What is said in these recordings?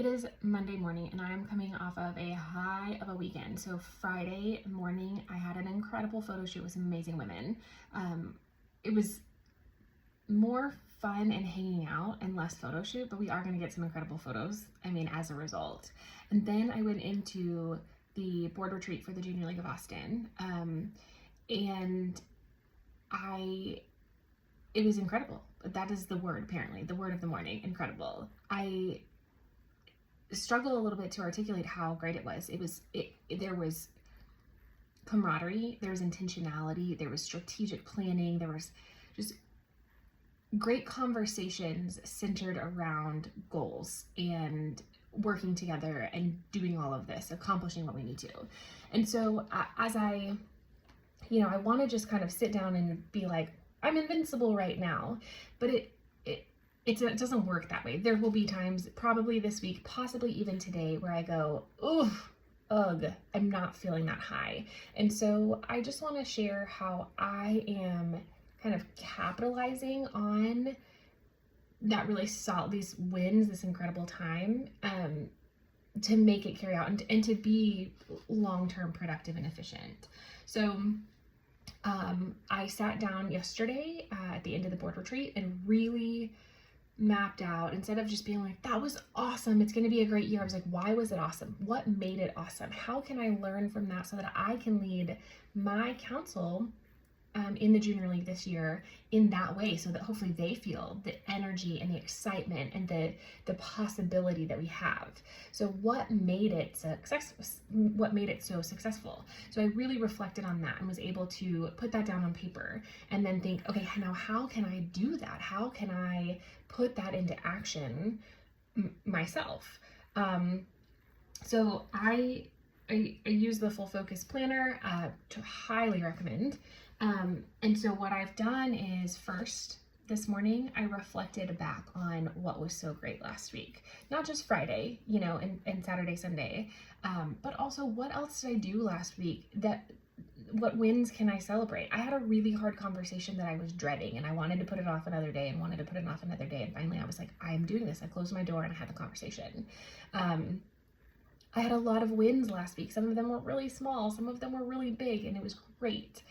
It is Monday morning and I'm coming off of a high of a weekend. So Friday morning, I had an incredible photo shoot with some amazing women. It was more fun and hanging out and less photo shoot, but we are going to get some incredible photos, as a result. And then I went into the board retreat for the Junior League of Austin. And it was incredible. That is the word, apparently, the word of the morning, incredible. I struggle a little bit to articulate how great it was. There was camaraderie, there was intentionality, there was strategic planning, there was just great conversations centered around goals and working together and doing all of this, accomplishing what we need to. And so as I want to just kind of sit down and be like, I'm invincible right now, but it doesn't work that way. There will be times, probably this week, possibly even today, where I go, ugh, I'm not feeling that high. And so I just want to share how I am kind of capitalizing on that really solid, these wins, this incredible time, to make it carry out and to be long-term productive and efficient. So I sat down yesterday at the end of the board retreat and really mapped out, instead of just being like, that was awesome, it's going to be a great year. I was like, why was it awesome? What made it awesome? How can I learn from that so that I can lead my council in the Junior League this year in that way, so that hopefully they feel the energy and the excitement and the possibility that we have. So what made it so successful? So I really reflected on that and was able to put that down on paper and then think, okay, now how can I do that? How can I put that into action myself? So I use the Full Focus Planner to highly recommend. And so what I've done is, first, this morning, I reflected back on what was so great last week. Not just Friday, and Saturday, Sunday, but also what else did I do last week? What wins can I celebrate? I had a really hard conversation that I was dreading, and I wanted to put it off another day and wanted to put it off another day. And finally I was like, I am doing this. I closed my door and I had the conversation. I had a lot of wins last week. Some of them were really small, some of them were really big, and it was great.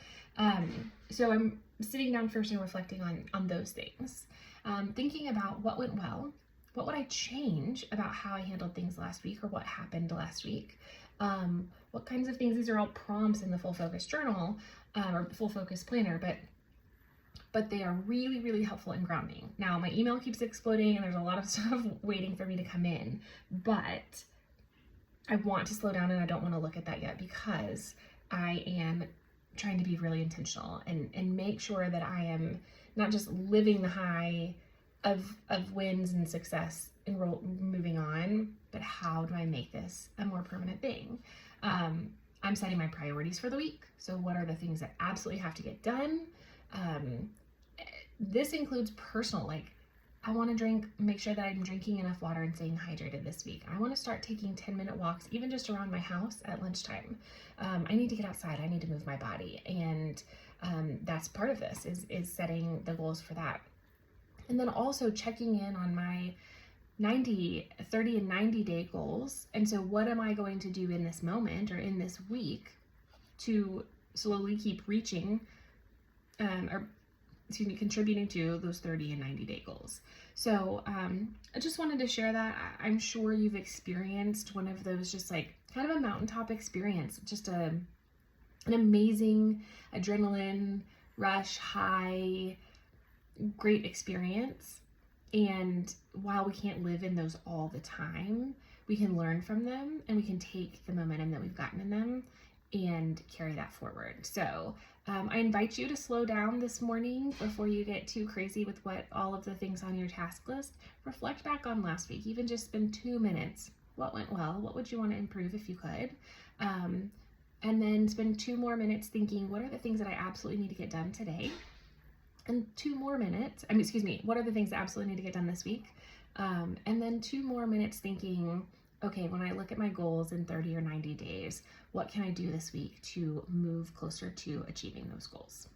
So I'm sitting down first and reflecting on those things, thinking about what went well, what would I change about how I handled things last week or what happened last week, what kinds of things. These are all prompts in the Full Focus Journal or Full Focus Planner, but they are really, really helpful in grounding. Now my email keeps exploding and there's a lot of stuff waiting for me to come in, but I want to slow down and I don't want to look at that yet, because I am trying to be really intentional and make sure that I am not just living the high of wins and success and moving on, but how do I make this a more permanent thing? I'm setting my priorities for the week. So what are the things that absolutely have to get done? This includes personal, like I want to make sure that I'm drinking enough water and staying hydrated this week. I want to start taking 10-minute walks, even just around my house at lunchtime. I need to get outside. I need to move my body. And that's part of this is setting the goals for that. And then also checking in on my 30 and 90 day goals. And so what am I going to do in this moment or in this week to slowly keep reaching contributing to those 30 and 90 day goals. So I just wanted to share that. I'm sure you've experienced one of those, just like kind of a mountaintop experience, just an amazing adrenaline rush, high, great experience. And while we can't live in those all the time, we can learn from them and we can take the momentum that we've gotten in them and carry that forward. So I invite you to slow down this morning before you get too crazy with all of the things on your task list. Reflect back on last week, even just spend 2 minutes. What went well? What would you want to improve if you could? And then spend 2 more minutes thinking, what are the things that I absolutely need to get done today? And 2 more minutes, what are the things that absolutely need to get done this week? And then 2 more minutes thinking, okay, when I look at my goals in 30 or 90 days, what can I do this week to move closer to achieving those goals?